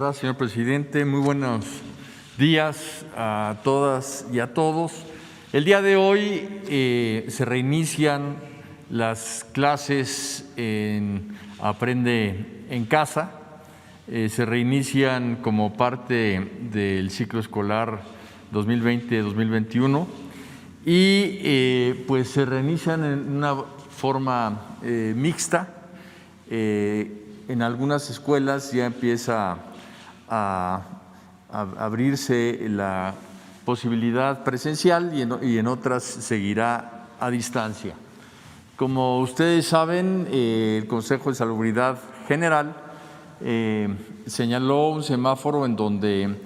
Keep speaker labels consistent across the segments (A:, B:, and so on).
A: Señor presidente, muy buenos días a todas y a todos. El día de hoy se reinician las clases en Aprende en Casa, se reinician como parte del ciclo escolar 2020-2021 y pues se reinician en una forma mixta. En algunas escuelas ya empieza a abrirse la posibilidad presencial y en otras seguirá a distancia. Como ustedes saben, el Consejo de Salubridad General señaló un semáforo en donde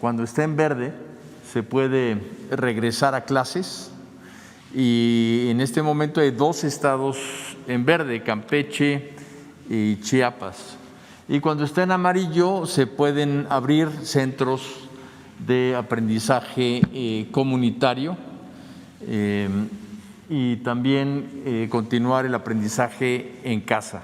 A: cuando esté en verde se puede regresar a clases y en este momento hay 2 estados en verde, Campeche y Chiapas. Y cuando está en amarillo se pueden abrir centros de aprendizaje comunitario y también continuar el aprendizaje en casa.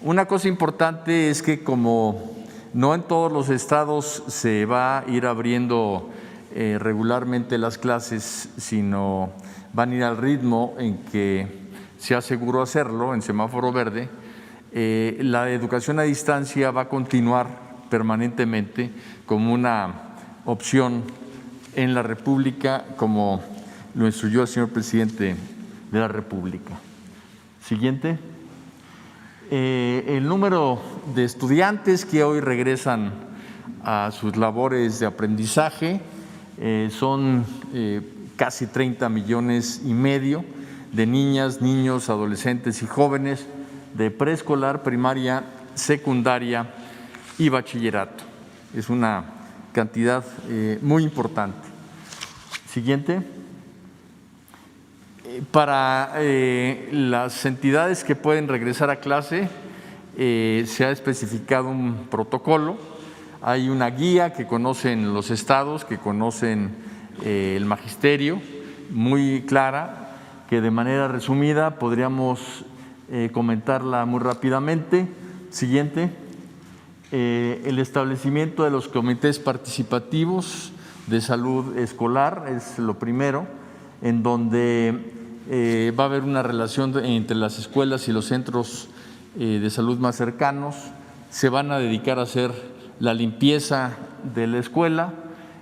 A: Una cosa importante es que como no en todos los estados se va a ir abriendo regularmente las clases, sino van a ir al ritmo en que se aseguró hacerlo en semáforo verde, la educación a distancia va a continuar permanentemente como una opción en la República, como lo instruyó el señor presidente de la República. Siguiente. El número de estudiantes que hoy regresan a sus labores de aprendizaje son casi 30,5 millones de niñas, niños, adolescentes y jóvenes de preescolar, primaria, secundaria y bachillerato. Es una cantidad muy importante. Siguiente. Para las entidades que pueden regresar a clase se ha especificado un protocolo, hay una guía que conocen los estados, que conocen el magisterio, muy clara, que de manera resumida podríamos comentarla muy rápidamente. Siguiente. El establecimiento de los comités participativos de salud escolar es lo primero, en donde va a haber una relación entre las escuelas y los centros de salud más cercanos. Se van a dedicar a hacer la limpieza de la escuela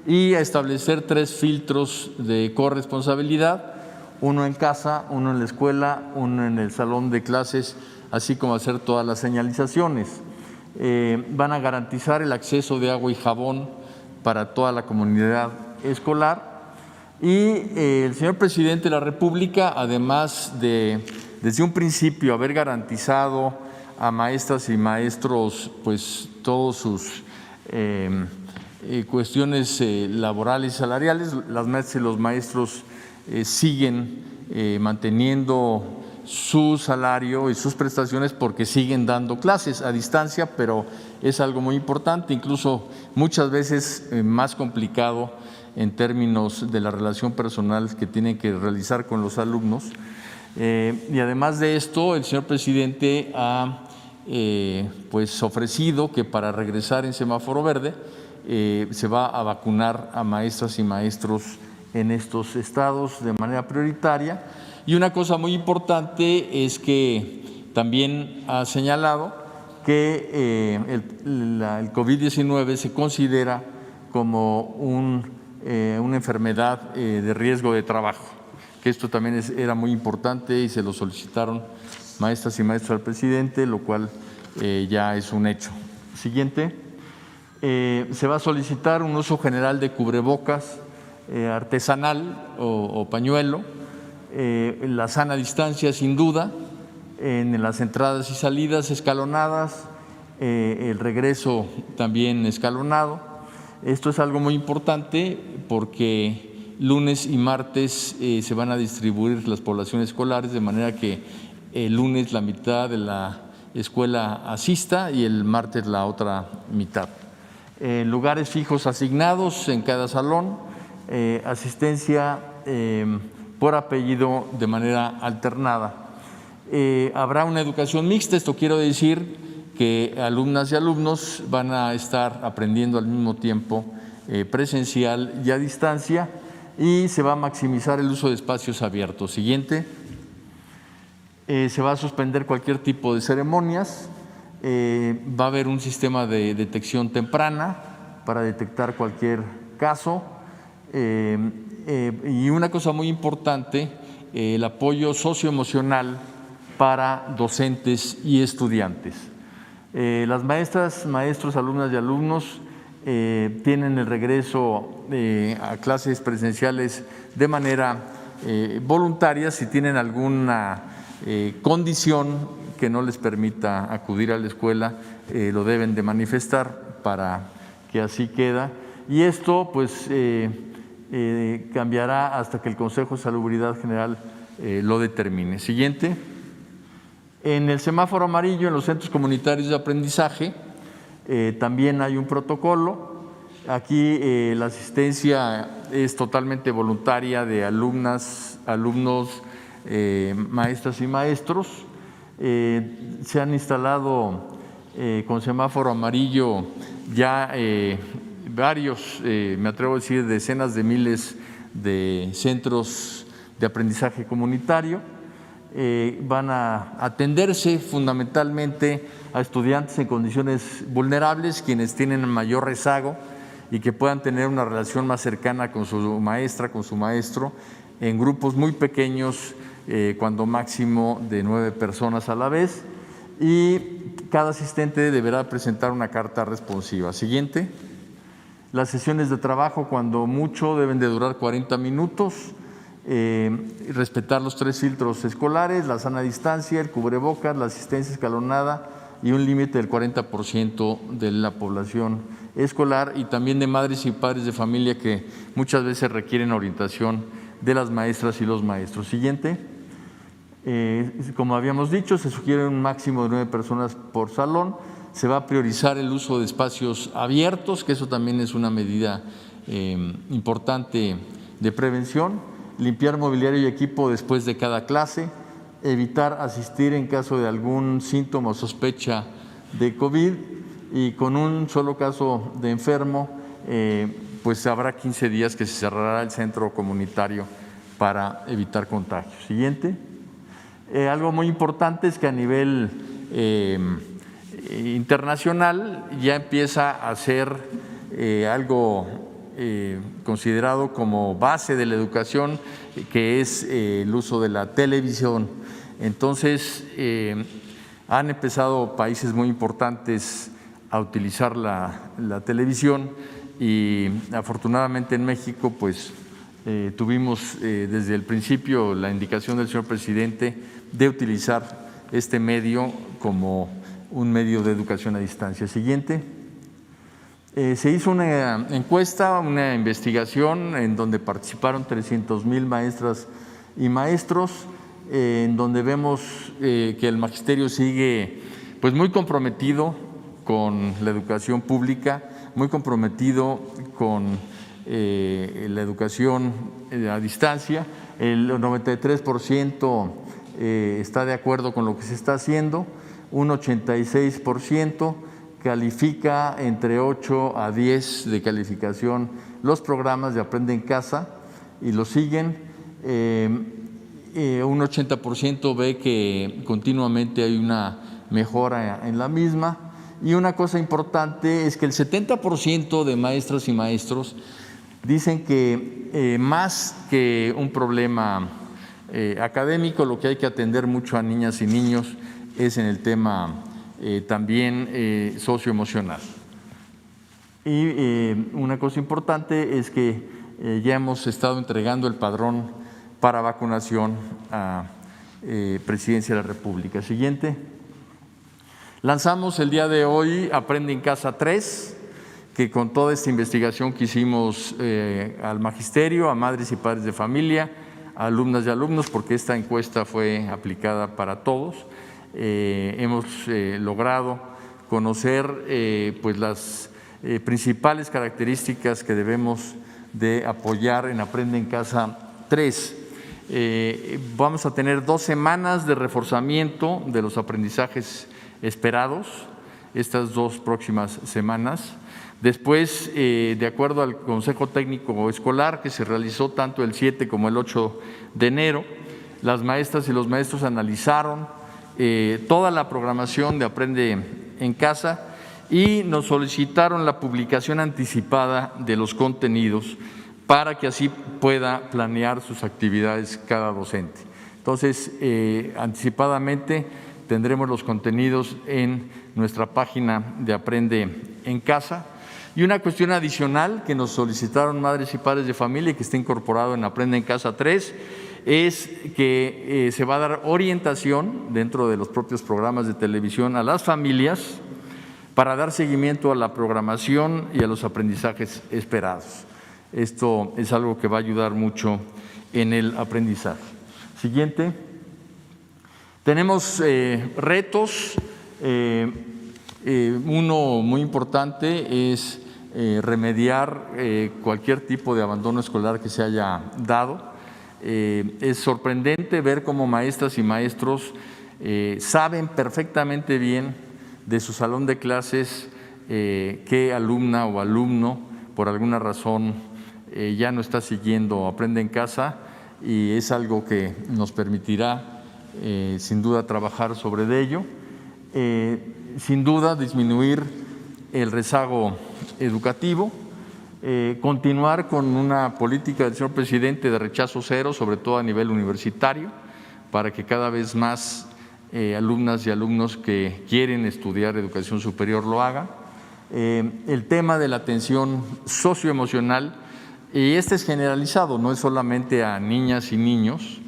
A: y a establecer 3 filtros de corresponsabilidad: uno en casa, uno en la escuela, uno en el salón de clases, así como hacer todas las señalizaciones. Van a garantizar el acceso de agua y jabón para toda la comunidad escolar. Y el señor presidente de la República, además de desde un principio haber garantizado a maestras y maestros pues todos sus cuestiones laborales y salariales, las maestras y los maestros siguen manteniendo su salario y sus prestaciones porque siguen dando clases a distancia, pero es algo muy importante, incluso muchas veces más complicado en términos de la relación personal que tienen que realizar con los alumnos. Y además de esto, el señor presidente ha pues ofrecido que para regresar en semáforo verde se va a vacunar a maestras y maestros en estos estados de manera prioritaria. Y una cosa muy importante es que también ha señalado que el COVID-19 se considera como una enfermedad de riesgo de trabajo, que esto también era muy importante y se lo solicitaron maestras y maestros al presidente, lo cual ya es un hecho. Siguiente. Se va a solicitar un uso general de cubrebocas artesanal o pañuelo, la sana distancia sin duda, en las entradas y salidas escalonadas, el regreso también escalonado. Esto es algo muy importante porque lunes y martes se van a distribuir las poblaciones escolares, de manera que el lunes la mitad de la escuela asista y el martes la otra mitad. Lugares fijos asignados en cada salón, asistencia por apellido de manera alternada. Habrá una educación mixta, esto quiero decir que alumnas y alumnos van a estar aprendiendo al mismo tiempo presencial y a distancia, y se va a maximizar el uso de espacios abiertos. Siguiente. Se va a suspender cualquier tipo de ceremonias, va a haber un sistema de detección temprana para detectar cualquier caso, y una cosa muy importante, el apoyo socioemocional para docentes y estudiantes. Las maestras, maestros, alumnas y alumnos tienen el regreso a clases presenciales de manera voluntaria. Si tienen alguna condición que no les permita acudir a la escuela, lo deben de manifestar para que así queda. Y esto pues cambiará hasta que el Consejo de Salubridad General lo determine. Siguiente. En el semáforo amarillo, en los centros comunitarios de aprendizaje, también hay un protocolo. Aquí la asistencia es totalmente voluntaria de alumnas, alumnos, maestras y maestros. Se han instalado con semáforo amarillo ya varios, me atrevo a decir, decenas de miles de centros de aprendizaje comunitario. Van a atenderse fundamentalmente a estudiantes en condiciones vulnerables, quienes tienen mayor rezago y que puedan tener una relación más cercana con su maestra, con su maestro, en grupos muy pequeños, cuando máximo de 9 personas a la vez, y cada asistente deberá presentar una carta responsiva. Siguiente. Las sesiones de trabajo, cuando mucho, deben de durar 40 minutos. Respetar los 3 filtros escolares, la sana distancia, el cubrebocas, la asistencia escalonada y un límite del 40% de la población escolar, y también de madres y padres de familia que muchas veces requieren orientación de las maestras y los maestros. Siguiente. Como habíamos dicho, se sugiere un máximo de 9 personas por salón. Se va a priorizar el uso de espacios abiertos, que eso también es una medida importante de prevención. Limpiar mobiliario y equipo después de cada clase, evitar asistir en caso de algún síntoma o sospecha de COVID, y con un solo caso de enfermo, pues habrá 15 días que se cerrará el centro comunitario para evitar contagios. Siguiente. Algo muy importante es que a nivel internacional ya empieza a ser algo considerado como base de la educación, que es el uso de la televisión. Entonces, han empezado países muy importantes a utilizar la televisión, y afortunadamente en México pues tuvimos desde el principio la indicación del señor presidente de utilizar este medio como un medio de educación a distancia. Siguiente. Se hizo una encuesta, una investigación en donde participaron 300,000 maestras y maestros, en donde vemos que el magisterio sigue pues muy comprometido con la educación pública, muy comprometido con la educación a distancia. El 93% está de acuerdo con lo que se está haciendo, un 86% califica entre 8 a 10 de calificación los programas de Aprende en Casa y lo siguen. Un 80% ve que continuamente hay una mejora en la misma, y una cosa importante es que el 70% de maestras y maestros dicen que más que un problema académico, lo que hay que atender mucho a niñas y niños es en el tema también socioemocional. Y una cosa importante es que ya hemos estado entregando el padrón para vacunación a Presidencia de la República. Siguiente. Lanzamos el día de hoy Aprende en Casa 3, que con toda esta investigación que hicimos al magisterio, a madres y padres de familia, a alumnas y alumnos, porque esta encuesta fue aplicada para todos, hemos logrado conocer pues las principales características que debemos de apoyar en Aprende en Casa 3. Vamos a tener 2 semanas de reforzamiento de los aprendizajes esperados. estas 2 próximas semanas. Después, de acuerdo al Consejo Técnico Escolar, que se realizó tanto el 7 como el 8 de enero, las maestras y los maestros analizaron toda la programación de Aprende en Casa y nos solicitaron la publicación anticipada de los contenidos para que así pueda planear sus actividades cada docente. Entonces, anticipadamente tendremos los contenidos en nuestra página de Aprende en Casa. Y una cuestión adicional que nos solicitaron madres y padres de familia y que está incorporado en Aprende en Casa 3 es que se va a dar orientación dentro de los propios programas de televisión a las familias para dar seguimiento a la programación y a los aprendizajes esperados. Esto es algo que va a ayudar mucho en el aprendizaje. Siguiente. Tenemos retos. Uno muy importante es remediar cualquier tipo de abandono escolar que se haya dado. Es sorprendente ver cómo maestras y maestros saben perfectamente bien de su salón de clases qué alumna o alumno por alguna razón ya no está siguiendo Aprende en Casa, y es algo que nos permitirá sin duda trabajar sobre ello. Sin duda disminuir el rezago educativo, continuar con una política del señor presidente de rechazo cero, sobre todo a nivel universitario, para que cada vez más alumnas y alumnos que quieren estudiar educación superior lo hagan. El tema de la atención socioemocional, y este es generalizado, no es solamente a niñas y niños,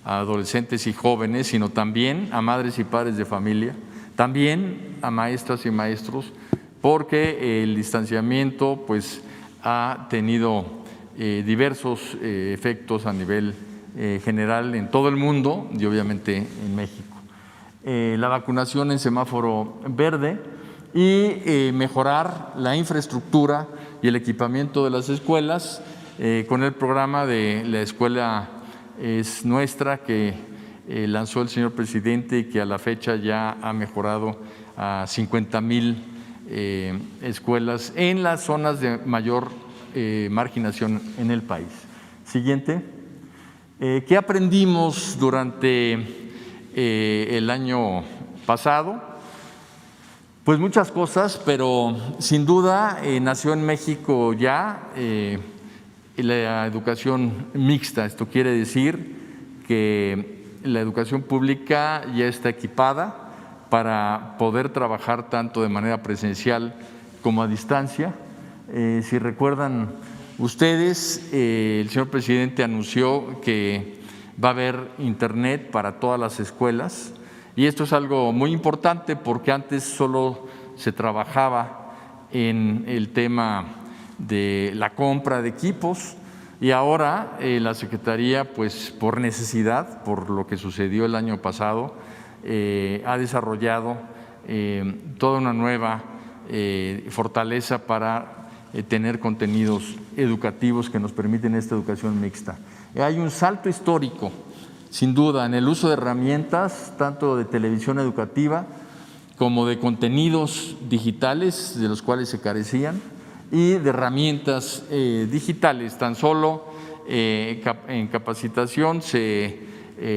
A: a adolescentes y jóvenes, sino también a madres y padres de familia, también a maestras y maestros, porque el distanciamiento pues ha tenido diversos efectos a nivel general en todo el mundo y obviamente en México. La vacunación en semáforo verde y mejorar la infraestructura y el equipamiento de las escuelas con el programa de La Escuela es Nuestra, que lanzó el señor presidente y que a la fecha ya ha mejorado a 50,000 escuelas en las zonas de mayor marginación en el país. Siguiente. ¿Qué aprendimos durante el año pasado? Pues muchas cosas, pero sin duda nació en México ya la educación mixta. Esto quiere decir que la educación pública ya está equipada para poder trabajar tanto de manera presencial como a distancia. Si recuerdan ustedes, el señor presidente anunció que va a haber internet para todas las escuelas, y esto es algo muy importante porque antes solo se trabajaba en el tema de la compra de equipos, y ahora la Secretaría, pues por necesidad, por lo que sucedió el año pasado, ha desarrollado toda una nueva fortaleza para tener contenidos educativos que nos permiten esta educación mixta. Hay un salto histórico, sin duda, en el uso de herramientas, tanto de televisión educativa como de contenidos digitales, de los cuales se carecían, y de herramientas digitales. Tan solo en capacitación se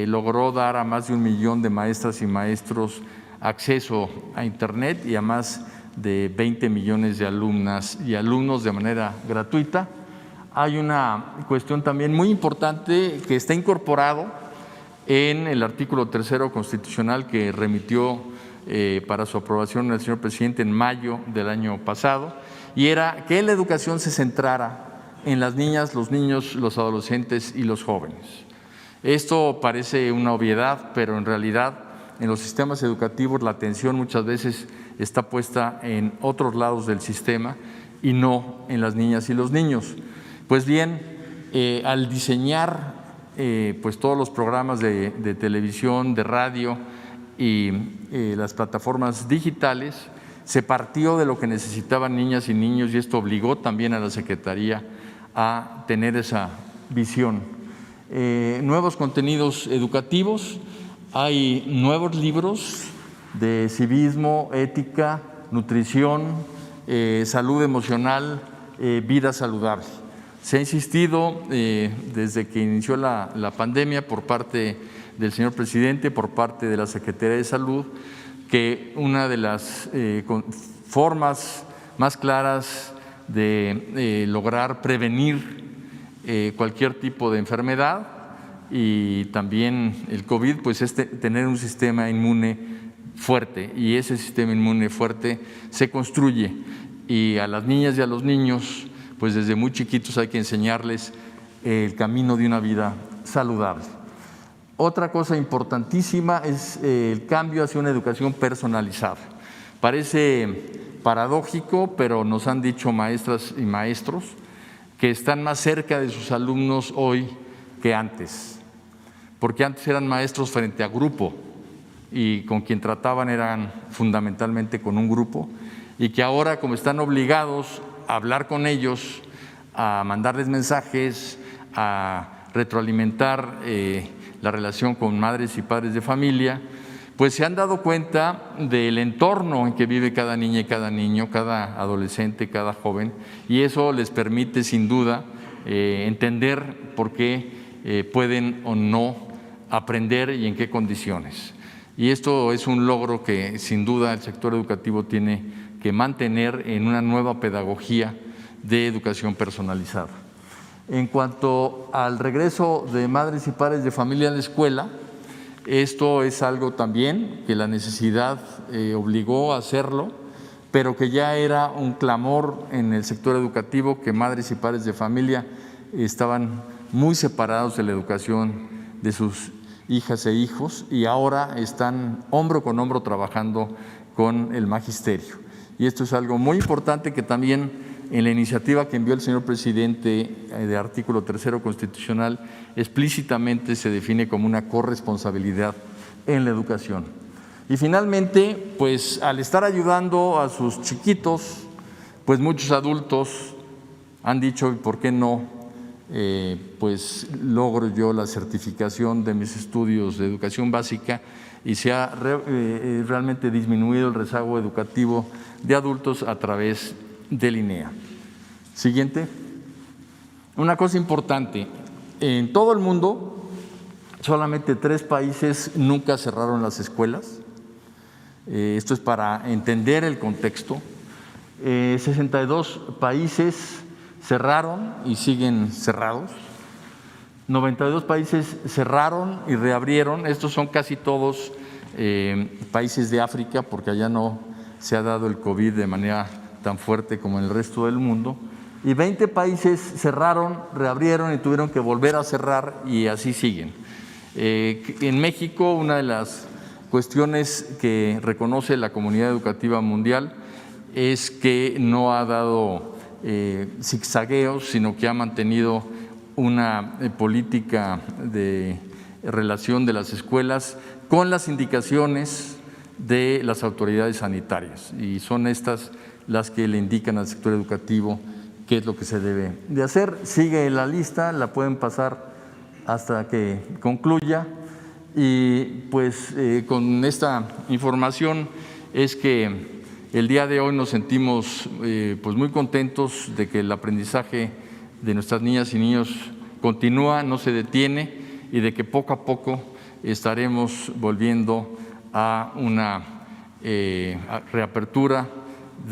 A: logró dar a más de 1 millón de maestras y maestros acceso a Internet y a más de 20 millones de alumnas y alumnos de manera gratuita. Hay una cuestión también muy importante que está incorporado en el artículo 3º constitucional que remitió para su aprobación el señor presidente en mayo del año pasado, y era que la educación se centrara en las niñas, los niños, los adolescentes y los jóvenes. Esto parece una obviedad, pero en realidad en los sistemas educativos la atención muchas veces está puesta en otros lados del sistema y no en las niñas y los niños. Pues bien, al diseñar pues todos los programas de televisión, de radio y las plataformas digitales, se partió de lo que necesitaban niñas y niños, y esto obligó también a la Secretaría a tener esa visión. Nuevos contenidos educativos, hay nuevos libros de civismo, ética, nutrición, salud emocional, vida saludable. Se ha insistido desde que inició la pandemia por parte del señor presidente, por parte de la Secretaría de Salud, que una de las formas más claras de lograr prevenir cualquier tipo de enfermedad y también el COVID, pues es tener un sistema inmune fuerte, y ese sistema inmune fuerte se construye, y a las niñas y a los niños pues desde muy chiquitos hay que enseñarles el camino de una vida saludable. Otra cosa importantísima es el cambio hacia una educación personalizada. Parece paradójico, pero nos han dicho maestras y maestros que están más cerca de sus alumnos hoy que antes, porque antes eran maestros frente a grupo y con quien trataban eran fundamentalmente con un grupo, y que ahora, como están obligados a hablar con ellos, a mandarles mensajes, a retroalimentar la relación con madres y padres de familia, pues se han dado cuenta del entorno en que vive cada niña y cada niño, cada adolescente, cada joven, y eso les permite sin duda entender por qué pueden o no aprender y en qué condiciones. Y esto es un logro que sin duda el sector educativo tiene que mantener en una nueva pedagogía de educación personalizada. En cuanto al regreso de madres y padres de familia a la escuela, esto es algo también que la necesidad obligó a hacerlo, pero que ya era un clamor en el sector educativo, que madres y padres de familia estaban muy separados de la educación de sus hijas e hijos, y ahora están hombro con hombro trabajando con el magisterio. Y esto es algo muy importante que también en la iniciativa que envió el señor presidente de artículo 3 constitucional explícitamente se define como una corresponsabilidad en la educación. Y finalmente, pues al estar ayudando a sus chiquitos, pues muchos adultos han dicho, ¿por qué no? Pues logro yo la certificación de mis estudios de educación básica, y se ha realmente disminuido el rezago educativo de adultos a través del INEA. Siguiente. Una cosa importante, en todo el mundo solamente 3 países nunca cerraron las escuelas. Esto es para entender el contexto. 62 países cerraron y siguen cerrados. 92 países cerraron y reabrieron. Estos son casi todos países de África, porque allá no se ha dado el COVID de manera tan fuerte como en el resto del mundo. Y 20 países cerraron, reabrieron y tuvieron que volver a cerrar, y así siguen. En México, una de las cuestiones que reconoce la comunidad educativa mundial es que no ha dado zigzagueos, sino que ha mantenido una política de relación de las escuelas con las indicaciones de las autoridades sanitarias, y son estas las que le indican al sector educativo qué es lo que se debe de hacer. Sigue la lista, la pueden pasar hasta que concluya, y pues con esta información es que el día de hoy nos sentimos pues muy contentos de que el aprendizaje de nuestras niñas y niños continúa, no se detiene, y de que poco a poco estaremos volviendo a una reapertura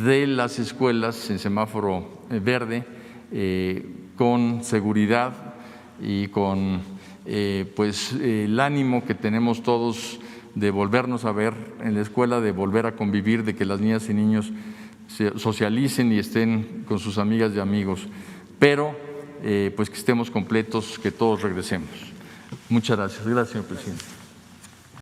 A: de las escuelas en semáforo verde, con seguridad y con pues el ánimo que tenemos todos de volvernos a ver en la escuela, de volver a convivir, de que las niñas y niños se socialicen y estén con sus amigas y amigos, pero pues que estemos completos, que todos regresemos. Muchas gracias. Gracias, señor presidente.